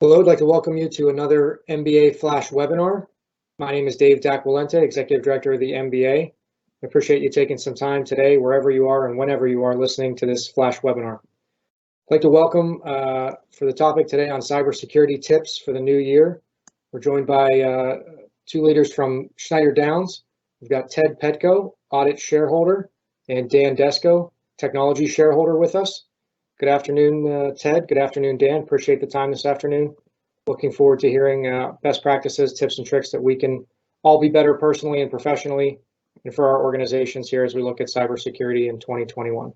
Hello, I'd like to welcome you to another MBA Flash webinar. My name is Dave Dacqualente, Executive Director of the MBA. I appreciate you taking some time today, wherever you are and whenever you are listening to this Flash webinar. I'd like to welcome for the topic today on cybersecurity tips for the new year. We're joined by two leaders from Schneider Downs. We've got Ted Pettko, Audit Shareholder, and Dan Desko, Technology Shareholder with us. Good afternoon, Ted. Good afternoon, Dan. Appreciate the time this afternoon. Looking forward to hearing best practices, tips, and tricks that we can all be better personally and professionally and for our organizations here as we look at cybersecurity in 2021.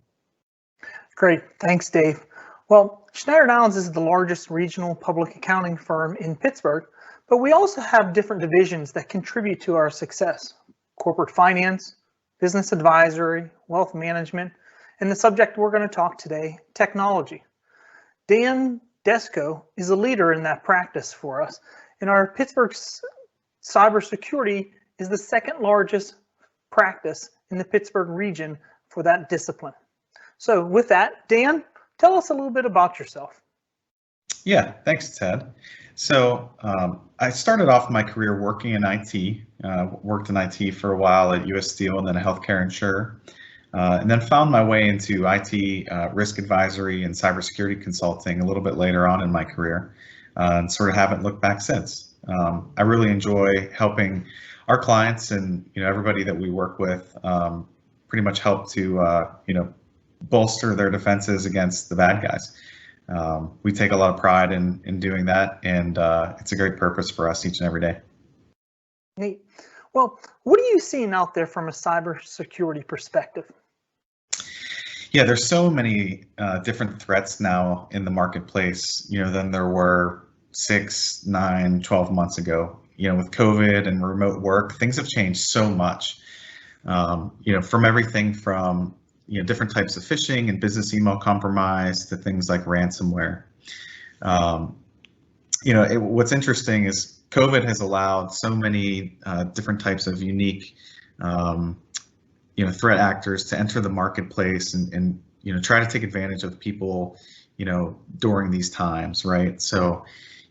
Great. Thanks, Dave. Well, Schneider Downs is the largest regional public accounting firm in Pittsburgh, but we also have different divisions that contribute to our success: corporate finance, business advisory, wealth management, and the subject we're going to talk today, technology. Dan Desko is a leader in that practice for us, and our Pittsburgh cybersecurity is the second largest practice in the Pittsburgh region for that discipline. So with that, Dan, tell us a little bit about yourself. Yeah, thanks, Ted. So I started off my career working in IT, worked in IT for a while at US Steel and then a healthcare insurer. And then found my way into IT risk advisory and cybersecurity consulting a little bit later on in my career, and sort of haven't looked back since. I really enjoy helping our clients and everybody that we work with pretty much help to bolster their defenses against the bad guys. We take a lot of pride in doing that, and it's a great purpose for us each and every day. Neat. Well, what are you seeing out there from a cybersecurity perspective? Yeah, there's so many different threats now in the marketplace, than there were 6, 9, 12 months ago. With COVID and remote work, things have changed so much. From everything from different types of phishing and business email compromise to things like ransomware. What's interesting is COVID has allowed so many different types of unique threat actors to enter the marketplace and try to take advantage of people during these times, right? So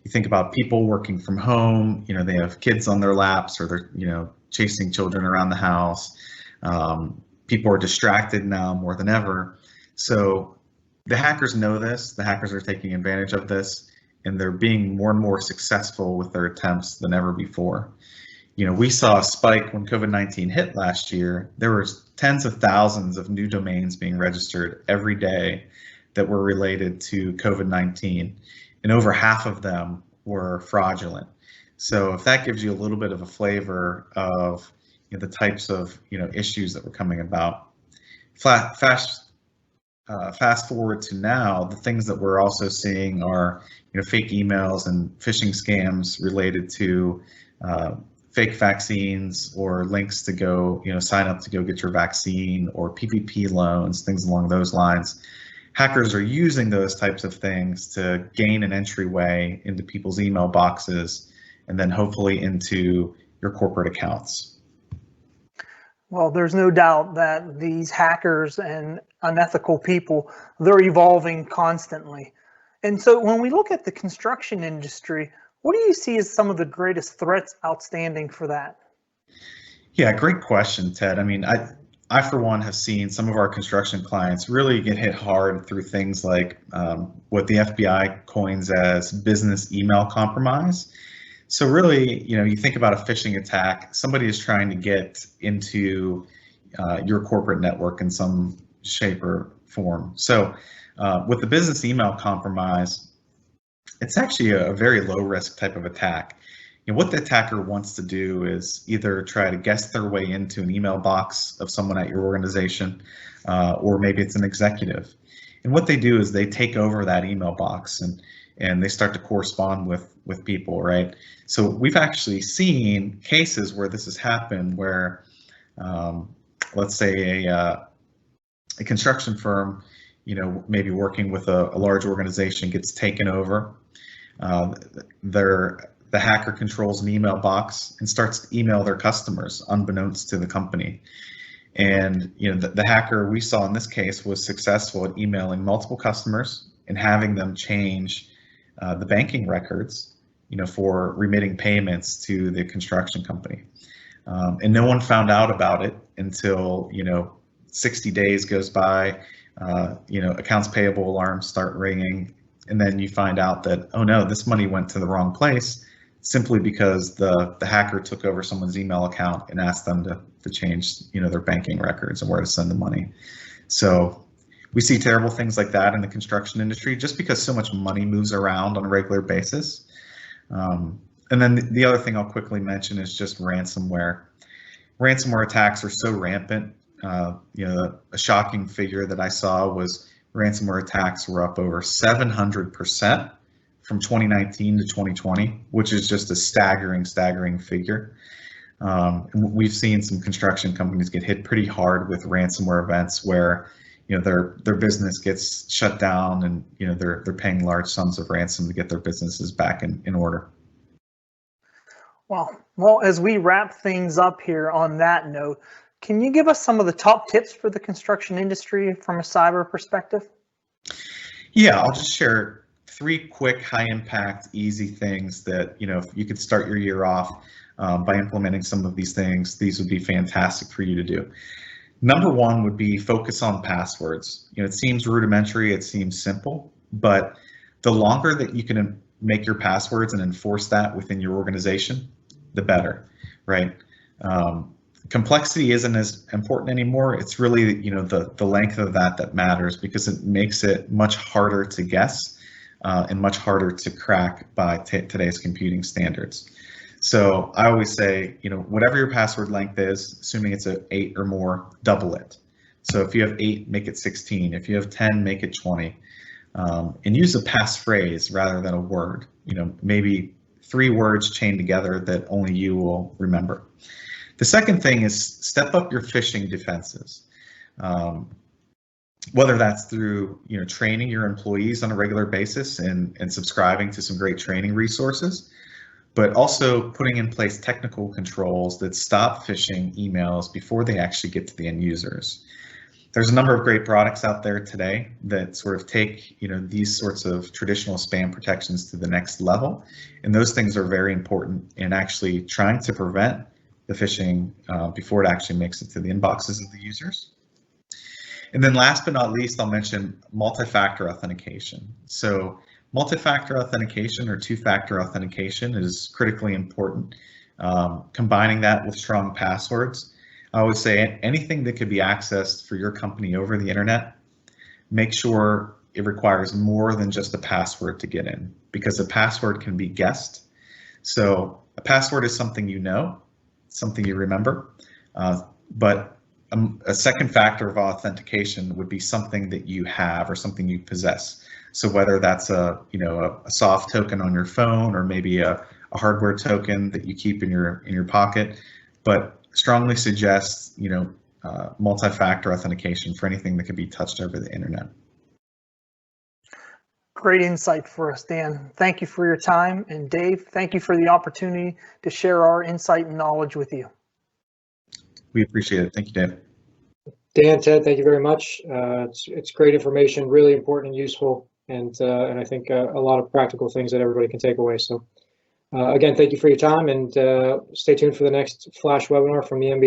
you think about people working from home, they have kids on their laps, or they're chasing children around the house. People are distracted now more than ever. So the hackers know this, the hackers are taking advantage of this, and they're being more and more successful with their attempts than ever before. We saw a spike when COVID-19 hit last year. There were tens of thousands of new domains being registered every day that were related to COVID-19, and over half of them were fraudulent. So if that gives you a little bit of a flavor of the types of issues that were coming about. Fast forward to now, the things that we're also seeing are fake emails and phishing scams related to fake vaccines or links to go sign up to go get your vaccine, or PPP loans, things along those lines. Hackers are using those types of things to gain an entryway into people's email boxes and then hopefully into your corporate accounts. Well, there's no doubt that these hackers and unethical people, they're evolving constantly. And so when we look at the construction industry, what do you see as some of the greatest threats outstanding for that? Yeah, great question, Ted. I mean, I for one have seen some of our construction clients really get hit hard through things like what the FBI coins as business email compromise. So really, you think about a phishing attack, somebody is trying to get into your corporate network in some shape or form. So with the business email compromise, it's actually a very low risk type of attack. What the attacker wants to do is either try to guess their way into an email box of someone at your organization, or maybe it's an executive. And what they do is they take over that email box and they start to correspond with people, right? So we've actually seen cases where this has happened, where let's say a construction firm, maybe working with a large organization, gets taken over. The hacker controls an email box and starts to email their customers unbeknownst to the company. And the hacker we saw in this case was successful at emailing multiple customers and having them change the banking records, for remitting payments to the construction company. And no one found out about it until, 60 days goes by, accounts payable alarms start ringing, and then you find out that, oh no, this money went to the wrong place simply because the hacker took over someone's email account and asked them to change, their banking records and where to send the money. So we see terrible things like that in the construction industry just because so much money moves around on a regular basis. And then the other thing I'll quickly mention is just ransomware. Ransomware attacks are so rampant. A shocking figure that I saw was ransomware attacks were up over 700% from 2019 to 2020, which is just a staggering figure. We've seen some construction companies get hit pretty hard with ransomware events where their business gets shut down and they're paying large sums of ransom to get their businesses back in order. Well, as we wrap things up here on that note, can you give us some of the top tips for the construction industry from a cyber perspective? Yeah, I'll just share 3 quick, high impact, easy things that, if you could start your year off by implementing some of these things, these would be fantastic for you to do. Number 1 would be focus on passwords. It seems rudimentary, it seems simple, but the longer that you can make your passwords and enforce that within your organization, the better, right? Complexity isn't as important anymore. It's really, the length of that matters, because it makes it much harder to guess and much harder to crack by today's computing standards. So I always say, whatever your password length is, assuming it's a 8 or more, double it. So if you have 8, make it 16. If you have 10, make it 20. And use a passphrase rather than a word. Maybe 3 words chained together that only you will remember. The second thing is step up your phishing defenses. Whether that's through training your employees on a regular basis and subscribing to some great training resources, but also putting in place technical controls that stop phishing emails before they actually get to the end users. There's a number of great products out there today that sort of take these sorts of traditional spam protections to the next level, and those things are very important in actually trying to prevent the phishing before it actually makes it to the inboxes of the users. And then last but not least, I'll mention multi-factor authentication. So multi-factor authentication or 2-factor authentication is critically important. Combining that with strong passwords. I always say anything that could be accessed for your company over the internet, make sure it requires more than just a password to get in, because a password can be guessed. So a password is something something you remember, but a second factor of authentication would be something that you have or something you possess. So whether that's a soft token on your phone or maybe a hardware token that you keep in your pocket, but strongly suggest multi-factor authentication for anything that can be touched over the internet. Great insight for us, Dan. Thank you for your time. And Dave, thank you for the opportunity to share our insight and knowledge with you. We appreciate it. Thank you, Dave. Dan, Ted, thank you very much. It's great information, really important and useful, and I think a lot of practical things that everybody can take away. So again, thank you for your time, and stay tuned for the next flash webinar from the MBA.